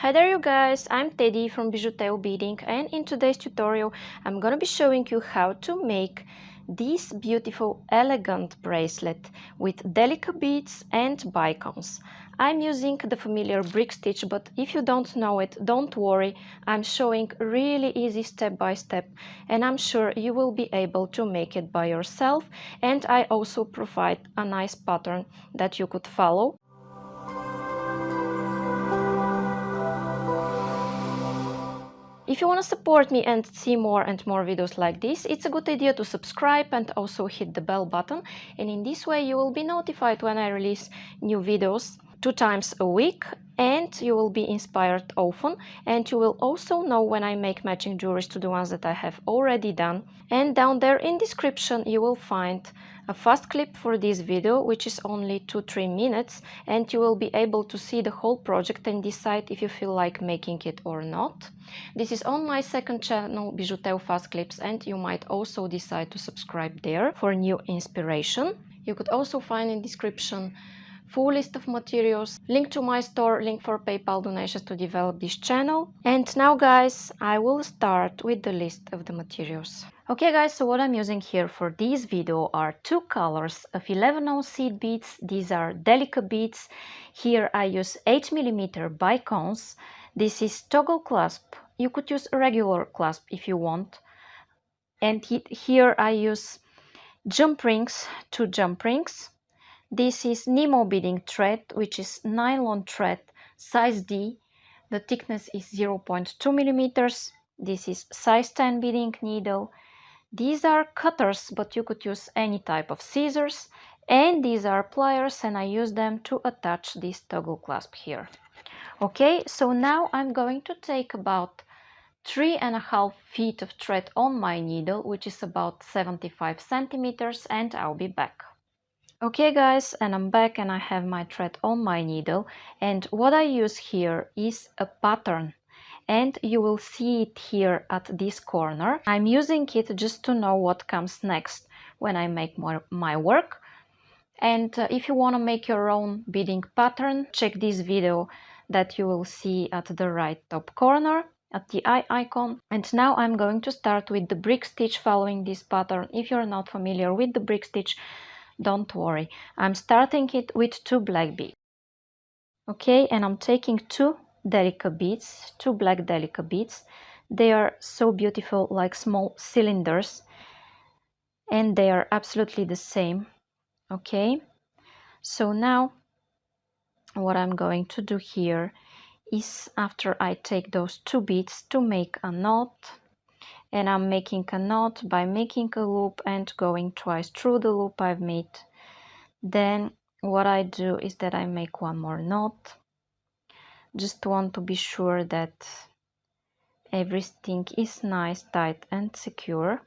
Hi there you guys, I'm Teddy from BijuTeo Beading, and in today's tutorial I'm gonna be showing you how to make this beautiful elegant bracelet with Delica Beads and Bicones. I'm using the familiar brick stitch, but if you don't know it, don't worry, I'm showing really easy step by step and I'm sure you will be able to make it by yourself, and I also provide a nice pattern that you could follow. If you want to support me and see more and more videos like this, it's a good idea to subscribe and also hit the bell button, and in this way you will be notified when I release new videos 2 times a week, and you will be inspired often, and you will also know when I make matching jewelries to the ones that I have already done. And down there in description you will find a fast clip for this video, which is only 2-3 minutes, and you will be able to see the whole project and decide if you feel like making it or not. This is on my second channel, BijuTeo Fast Clips, and you might also decide to subscribe there for new inspiration. You could also find in description full list of materials, link to my store, link for PayPal donations to develop this channel. And now guys, I will start with the list of the materials. Okay guys, so what I'm using here for this video are 2 colors of 11-ounce seed beads. These are Delica beads. Here I use 8mm bicones. This is toggle clasp. You could use a regular clasp if you want. And here I use jump rings, 2 jump rings. This is Nymo beading thread, which is nylon thread, size D. The thickness is 0.2mm. This is size 10 beading needle. These are cutters, but you could use any type of scissors. And these are pliers, and I use them to attach this toggle clasp here. Okay, so now I'm going to take about 3.5 feet of thread on my needle, which is about 75 centimeters, and I'll be back. Okay guys, and I'm back and I have my thread on my needle, and what I use here is a pattern, and you will see it here at this corner. I'm using it just to know what comes next when I make my work. And if you want to make your own beading pattern, check this video that you will see at the right top corner at the eye icon. And now I'm going to start with the brick stitch following this pattern. If you're not familiar with the brick stitch, don't worry, I'm starting it with 2 black beads. Okay, and I'm taking 2 Delica beads, 2 black Delica beads. They are so beautiful, like small cylinders, and they are absolutely the same. Okay, so now what I'm going to do here is, after I take those 2 beads, to make a knot. And I'm making a knot by making a loop and going twice through the loop I've made. Then what I do is that I make one more knot. Just want to be sure that everything is nice, tight and secure.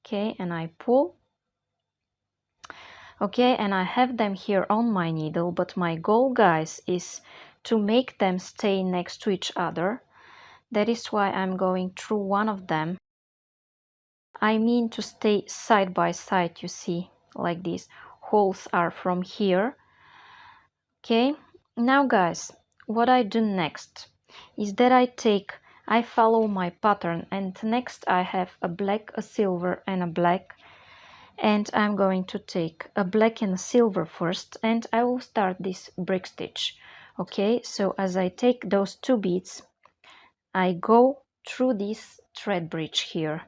Okay, and I pull. Okay, and I have them here on my needle, but my goal, guys, is to make them stay next to each other. That is why I'm going through one of them. I mean to stay side by side, you see, like this. Holes are from here. Okay, now guys, what I do next is that I follow my pattern, and next I have a black, a silver and a black, and I'm going to take a black and a silver first, and I will start this brick stitch. Okay, so as I take those 2 beads, I go through this thread bridge here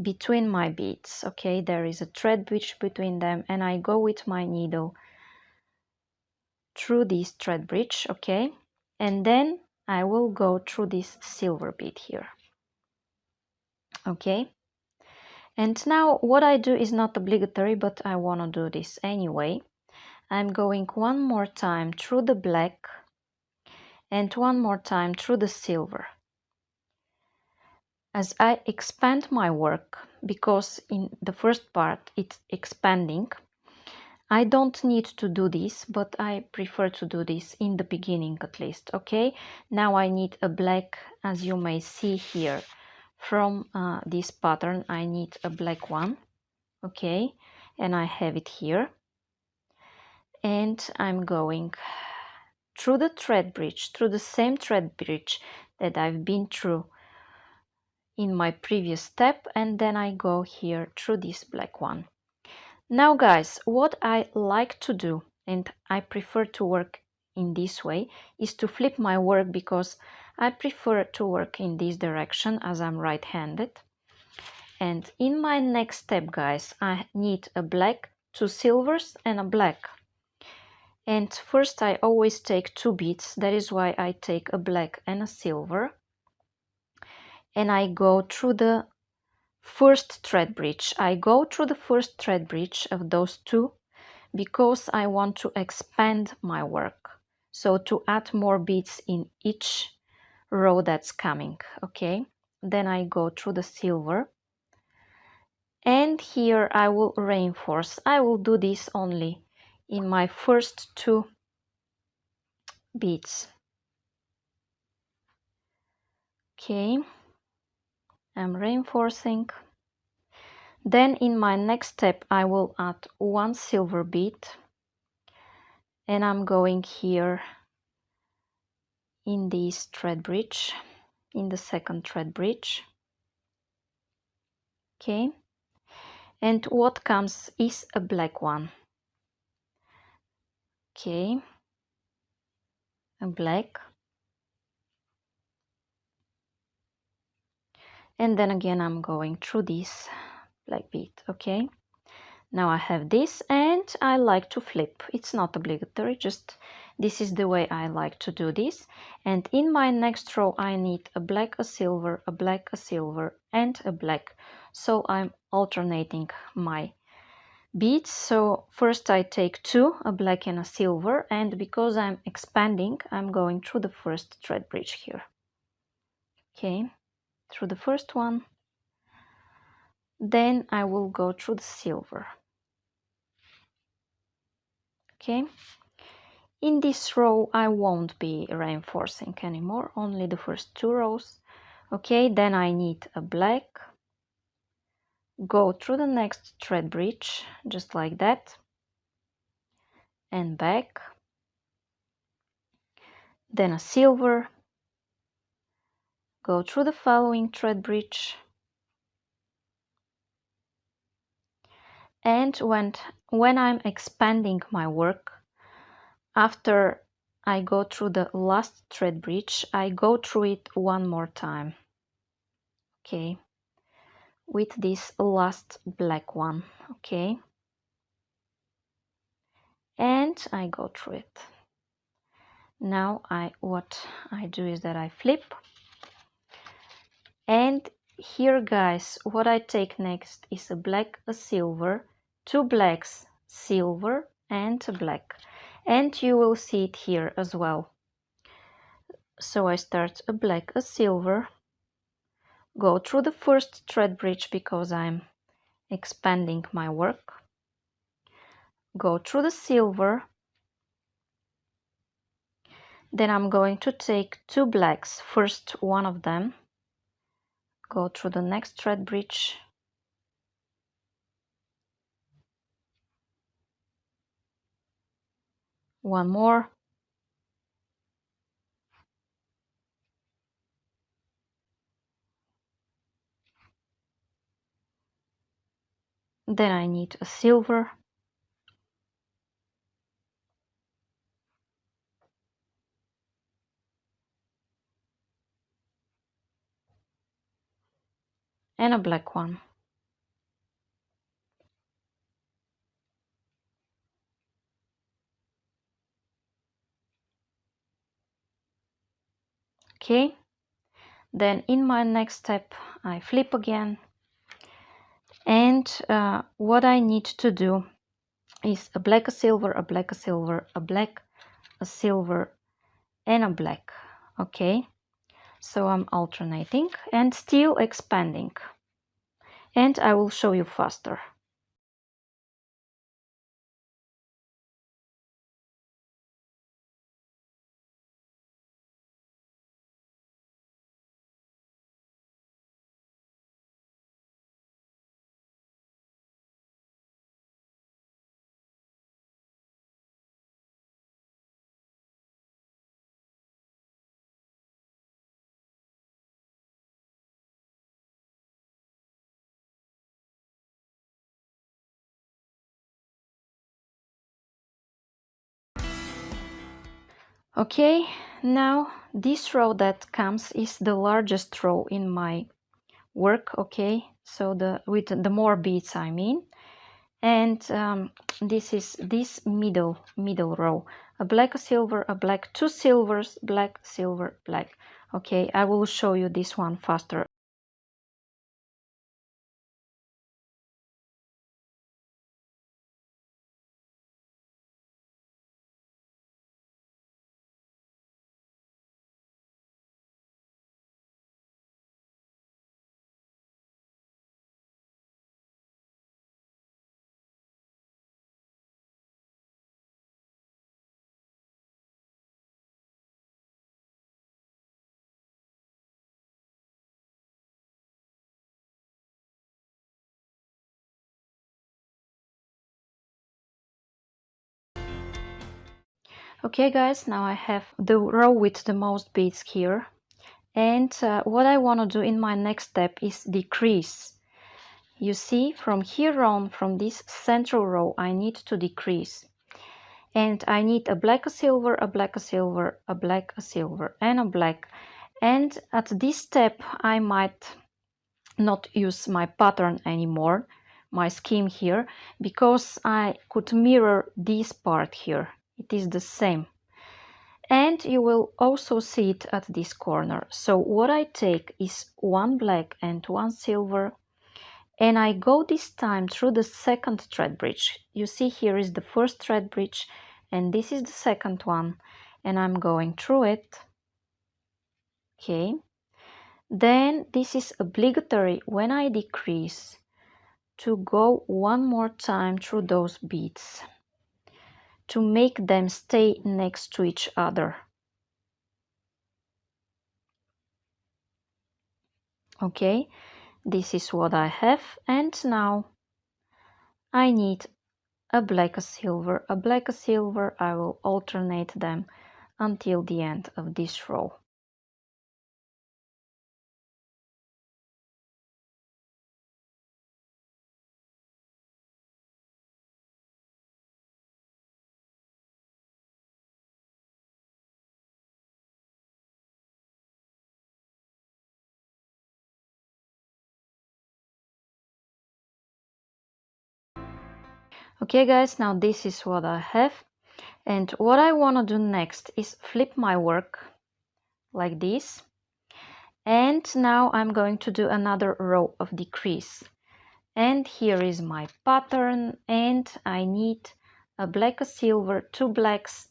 between my beads. Okay, there is a thread bridge between them, and I go with my needle through this thread bridge. Okay, and then I will go through this silver bead here. Okay, and now what I do is not obligatory, but I want to do this anyway. I'm going one more time through the black and one more time through the silver. As I expand my work, because in the first part it's expanding, I don't need to do this, but I prefer to do this in the beginning at least. Okay, now I need a black, as you may see here from this pattern. I need a black one. Okay, and I have it here, and I'm going through the thread bridge, through the same thread bridge that I've been through in my previous step, and then I go here through this black one. Now guys, what I like to do, and I prefer to work in this way, is to flip my work, because I prefer to work in this direction as I'm right-handed. And in my next step, guys, I need a black, 2 silvers and a black. And first I always take 2 beads, that is why I take a black and a silver. And I go through the first thread bridge. I go through the first thread bridge of those 2 because I want to expand my work. So to add more beads in each row that's coming, okay? Then I go through the silver. And here I will reinforce. I will do this only in my first 2 beads. Okay, I'm reinforcing. Then in my next step I will add 1 silver bead, and I'm going here in this thread bridge, in the second thread bridge. Okay, and what comes is a black one. Okay, a black, and then again I'm going through this black bead. Okay, now I have this, and I like to flip. It's not obligatory, just this is the way I like to do this. And in my next row I need a black, a silver, a black, a silver, and a black. So I'm alternating my beads. So first I take 2, a black and a silver, and because I'm expanding, I'm going through the first thread bridge here. Okay, through the first one. Then I will go through the silver. Okay, in this row I won't be reinforcing anymore, only the first 2 rows. Okay, then I need a black, go through the next thread bridge just like that, and back, then a silver, go through the following thread bridge, and when I'm expanding my work, after I go through the last thread bridge, I go through it 1 more time. Okay, with this last black one. Okay, and I go through it. Now what I do is that I flip, and here guys, what I take next is a black, a silver, 2 blacks, silver, and a black, and you will see it here as well. So I start a black, a silver, go through the first thread bridge because I'm expanding my work, go through the silver, then I'm going to take 2 blacks, first one of them, go through the next thread bridge, one more, then I need a silver, and a black one. Okay, then in my next step I flip again, and what I need to do is a black, a silver, a black, a silver, a black, a silver, and a black. Okay, so I'm alternating and still expanding, and I will show you faster. Okay, now this row that comes is the largest row in my work. Okay, so with the more beads I mean, and this is this middle row, a black, a silver, a black, two silvers, black, silver, black. Okay, I will show you this one faster. Okay guys, now I have the row with the most beads here, and what I want to do in my next step is decrease. You see, from here on, from this central row, I need to decrease, and I need a black, a silver, a black, a silver, a black, a silver, and a black. And at this step I might not use my pattern anymore, my scheme here, because I could mirror this part here. It is the same. And you will also see it at this corner. So what I take is one black and one silver, and I go this time through the second thread bridge. You see, here is the first thread bridge and this is the second one, and I'm going through it. Okay, then this is obligatory when I decrease to go one more time through those beads to make them stay next to each other. Okay, this is what I have, and now I need a black, a silver, a black, a silver. I will alternate them until the end of this row. Okay guys, now this is what I have, and what I want to do next is flip my work like this, and now I'm going to do another row of decrease. And here is my pattern, and I need a black, a silver, two blacks,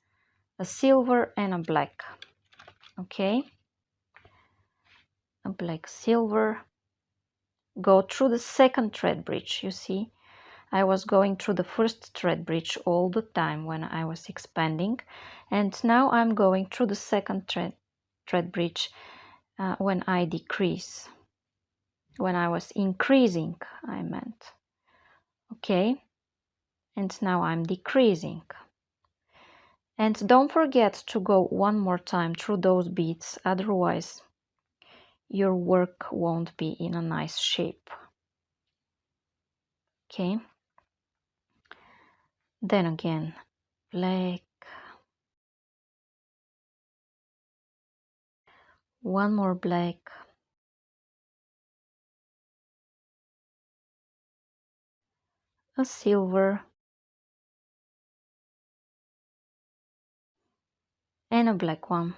a silver and a black. Okay, a black, silver, go through the second thread bridge. You see, I was going through the first thread bridge all the time when I was expanding, and now I'm going through the second thread bridge when I decrease, when I was increasing, I meant. Okay, and now I'm decreasing. And don't forget to go one more time through those beads, otherwise your work won't be in a nice shape. Okay, then again, black, one more black, a silver, and a black one.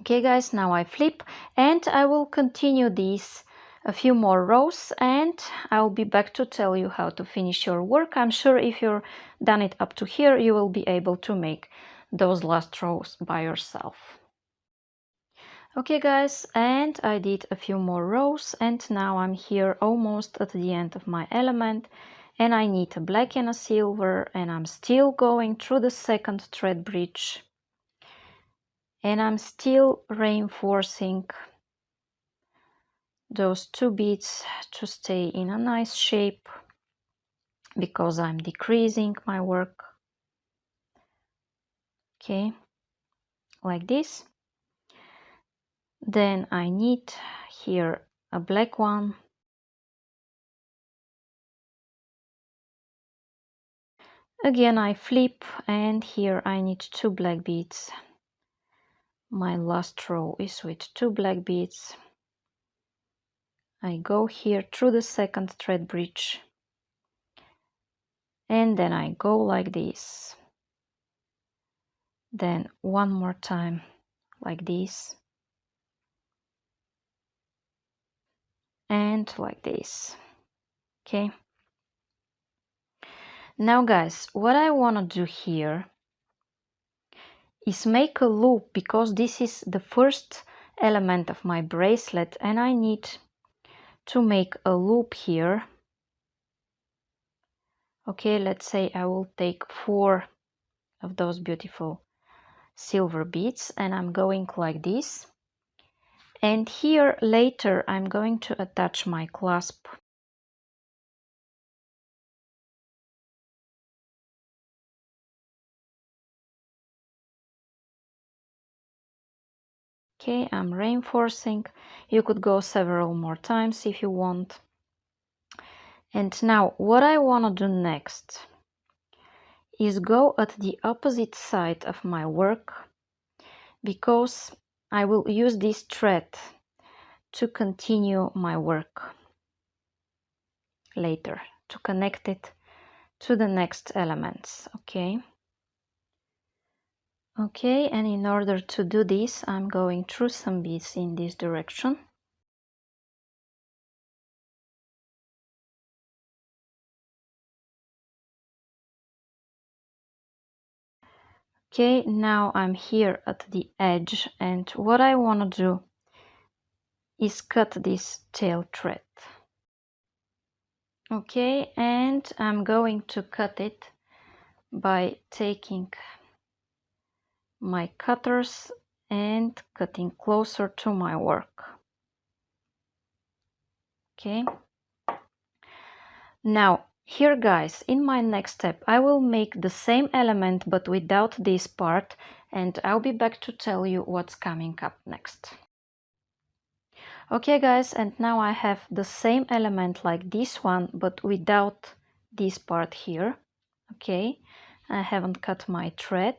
Okay guys, now I flip, and I will continue these a few more rows, and I'll be back to tell you how to finish your work. I'm sure if you're done it up to here, you will be able to make those last rows by yourself. Okay guys, and I did a few more rows, and now I'm here almost at the end of my element, and I need a black and a silver, and I'm still going through the second thread bridge, and I'm still reinforcing those two beads to stay in a nice shape because I'm decreasing my work. Okay, like this. Then I need here a black one, Again I flip, and here I need 2 black beads. My last row is with 2 black beads. I go here through the second thread bridge, and then I go like this. Then one more time like this, and like this. Okay. Now guys, what I want to do here is make a loop, because this is the first element of my bracelet and I need to make a loop here. Okay, let's say I will take 4 of those beautiful silver beads and I'm going like this. And here later I'm going to attach my clasp. Okay, I'm reinforcing. You could go several more times if you want. And now what I want to do next is go at the opposite side of my work, because I will use this thread to continue my work later, to connect it to the next elements. Okay. Okay, and in order to do this, I'm going through some beads in this direction. Okay, now I'm here at the edge, and what I want to do is cut this tail thread. Okay, and I'm going to cut it by taking my cutters and cutting closer to my work. Okay. Now here guys, in my next step I will make the same element but without this part, and I'll be back to tell you what's coming up next. Okay guys, and now I have the same element like this one but without this part here. Okay, I haven't cut my thread.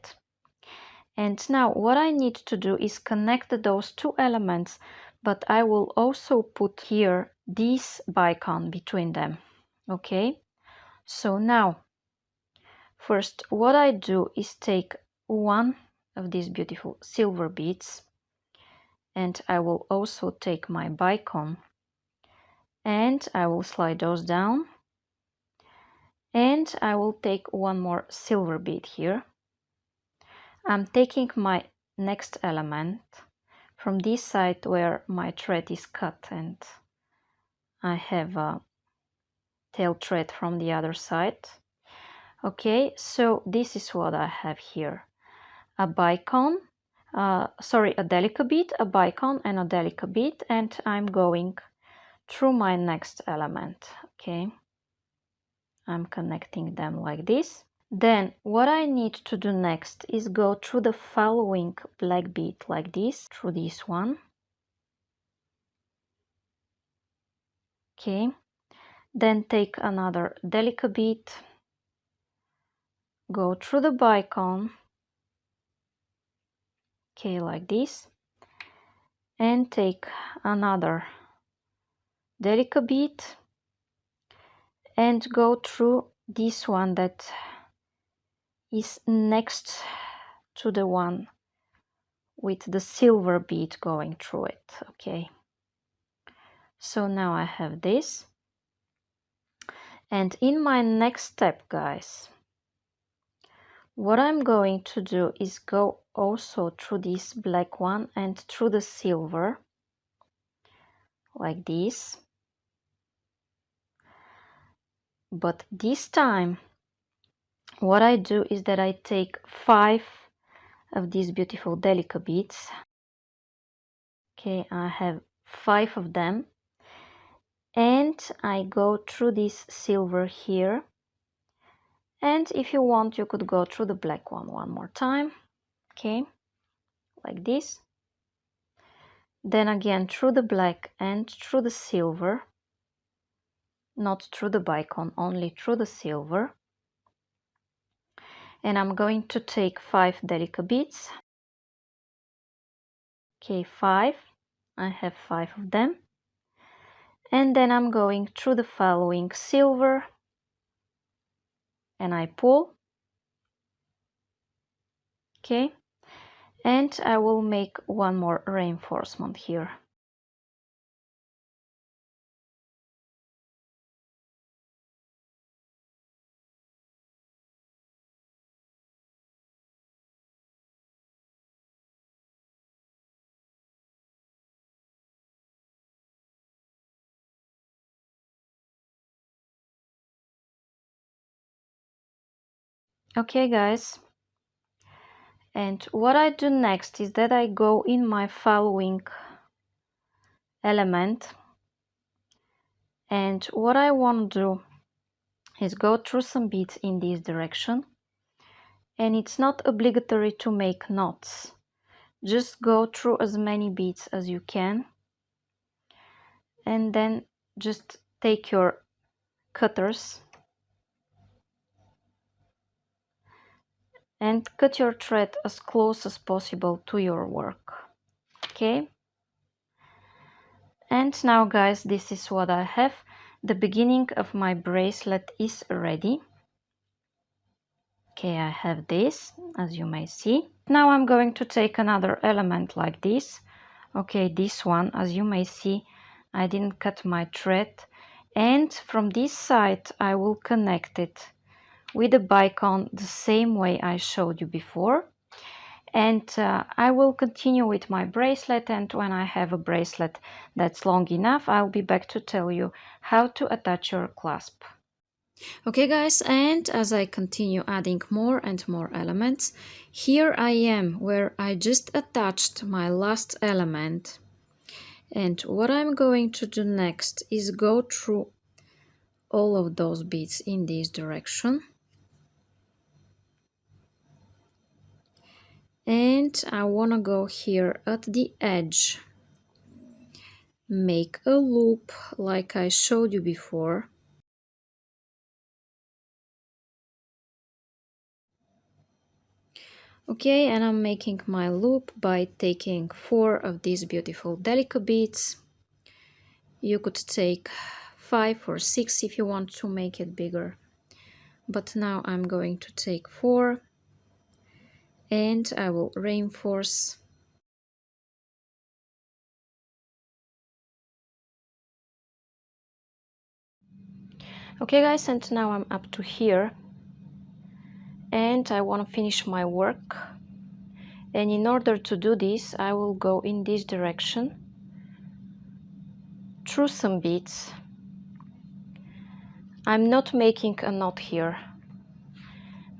And now what I need to do is connect those 2 elements, but I will also put here this bicone between them. Okay, so now first what I do is take one of these beautiful silver beads, and I will also take my bicone and I will slide those down, and I will take one more silver bead here. I'm taking my next element from this side where my thread is cut, and I have a tail thread from the other side. Okay, so this is what I have here: a bicone, a Delica bead, a bicone and a Delica bead, and I'm going through my next element. Okay, I'm connecting them like this. Then what I need to do next is go through the following black bead like this, through this one. Okay, then take another Delica bead, go through the bicone, okay, like this, and take another Delica bead and go through this one that is next to the one with the silver bead going through it. Okay, so now I have this, and in my next step guys, what I'm going to do is go also through this black one and through the silver like this, but this time what I do is that I take 5 of these beautiful Delica beads. Okay, I have 5 of them, and I go through this silver here, and if you want you could go through the black one more time. Okay, like this, then again through the black and through the silver, not through the bicone, only through the silver. And I'm going to take 5 Delica beads. Okay, 5. I have 5 of them. And then I'm going through the following silver and I pull. Okay, and I will make one more reinforcement here. Okay guys, and what I do next is that I go in my following element, and what I want to do is go through some beads in this direction, and it's not obligatory to make knots, just go through as many beads as you can, and then just take your cutters and cut your thread as close as possible to your work. Okay, and now guys, this is what I have. The beginning of my bracelet is ready. Okay, I have this, as you may see. Now I'm going to take another element like this. Okay, this one, as you may see, I didn't cut my thread, and from this side I will connect it with the bicone the same way I showed you before. And I will continue with my bracelet, and when I have a bracelet that's long enough, I'll be back to tell you how to attach your clasp. Okay guys, and as I continue adding more and more elements, here I am where I just attached my last element. And what I'm going to do next is go through all of those beads in this direction. And I want to go here at the edge, make a loop like I showed you before. Okay, and I'm making my loop by taking 4 of these beautiful Delica beads. You could take 5 or 6 if you want to make it bigger, but now I'm going to take 4 and I will reinforce. Okay guys, and now I'm up to here and I want to finish my work, and in order to do this I will go in this direction through some beads. I'm not making a knot here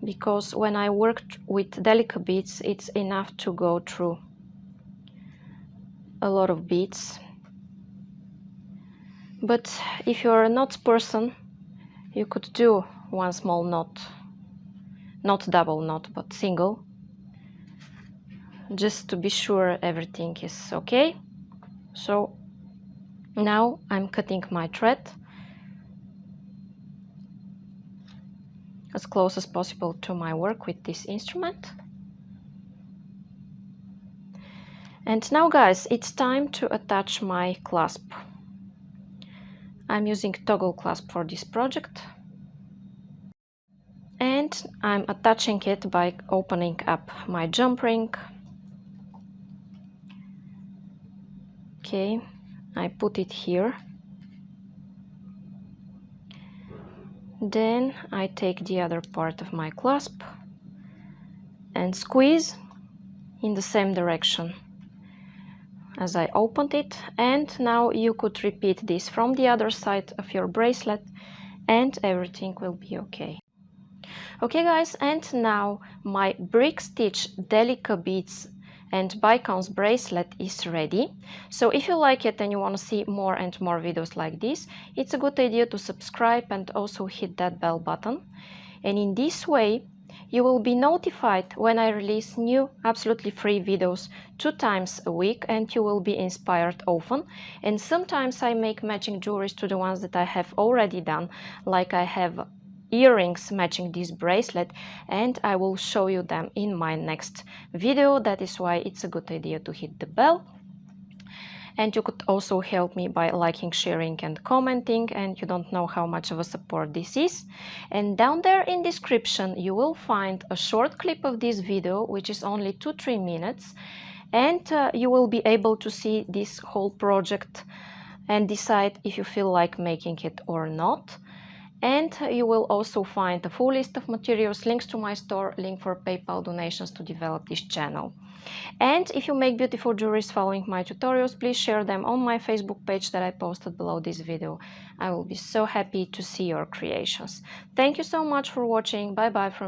because when I worked with Delica beads it's enough to go through a lot of beads. But if you're a knot person, you could do one small knot, not double knot but single, just to be sure everything is okay. So now I'm cutting my thread as close as possible to my work with this instrument. And now guys, it's time to attach my clasp. I'm using toggle clasp for this project. And I'm attaching it by opening up my jump ring. Okay, I put it here. Then I take the other part of my clasp and squeeze in the same direction as I opened it, and now you could repeat this from the other side of your bracelet and everything will be okay. Okay guys, and now my brick stitch Delica Beads and Bicones bracelet is ready. So if you like it and you want to see more and more videos like this, it's a good idea to subscribe and also hit that bell button. And in this way you will be notified when I release new absolutely free videos 2 times a week, and you will be inspired often. And sometimes I make matching jewelries to the ones that I have already done, like I have earrings matching this bracelet, and I will show you them in my next video. That is why it's a good idea to hit the bell. And you could also help me by liking, sharing and commenting, and you don't know how much of a support this is. And down there in description you will find a short clip of this video, which is only 2-3 minutes, and you will be able to see this whole project and decide if you feel like making it or not. And you will also find a full list of materials, links to my store, link for PayPal donations to develop this channel. And if you make beautiful jewelries following my tutorials, please share them on my Facebook page that I posted below this video. I will be so happy to see your creations. Thank you so much for watching. Bye bye from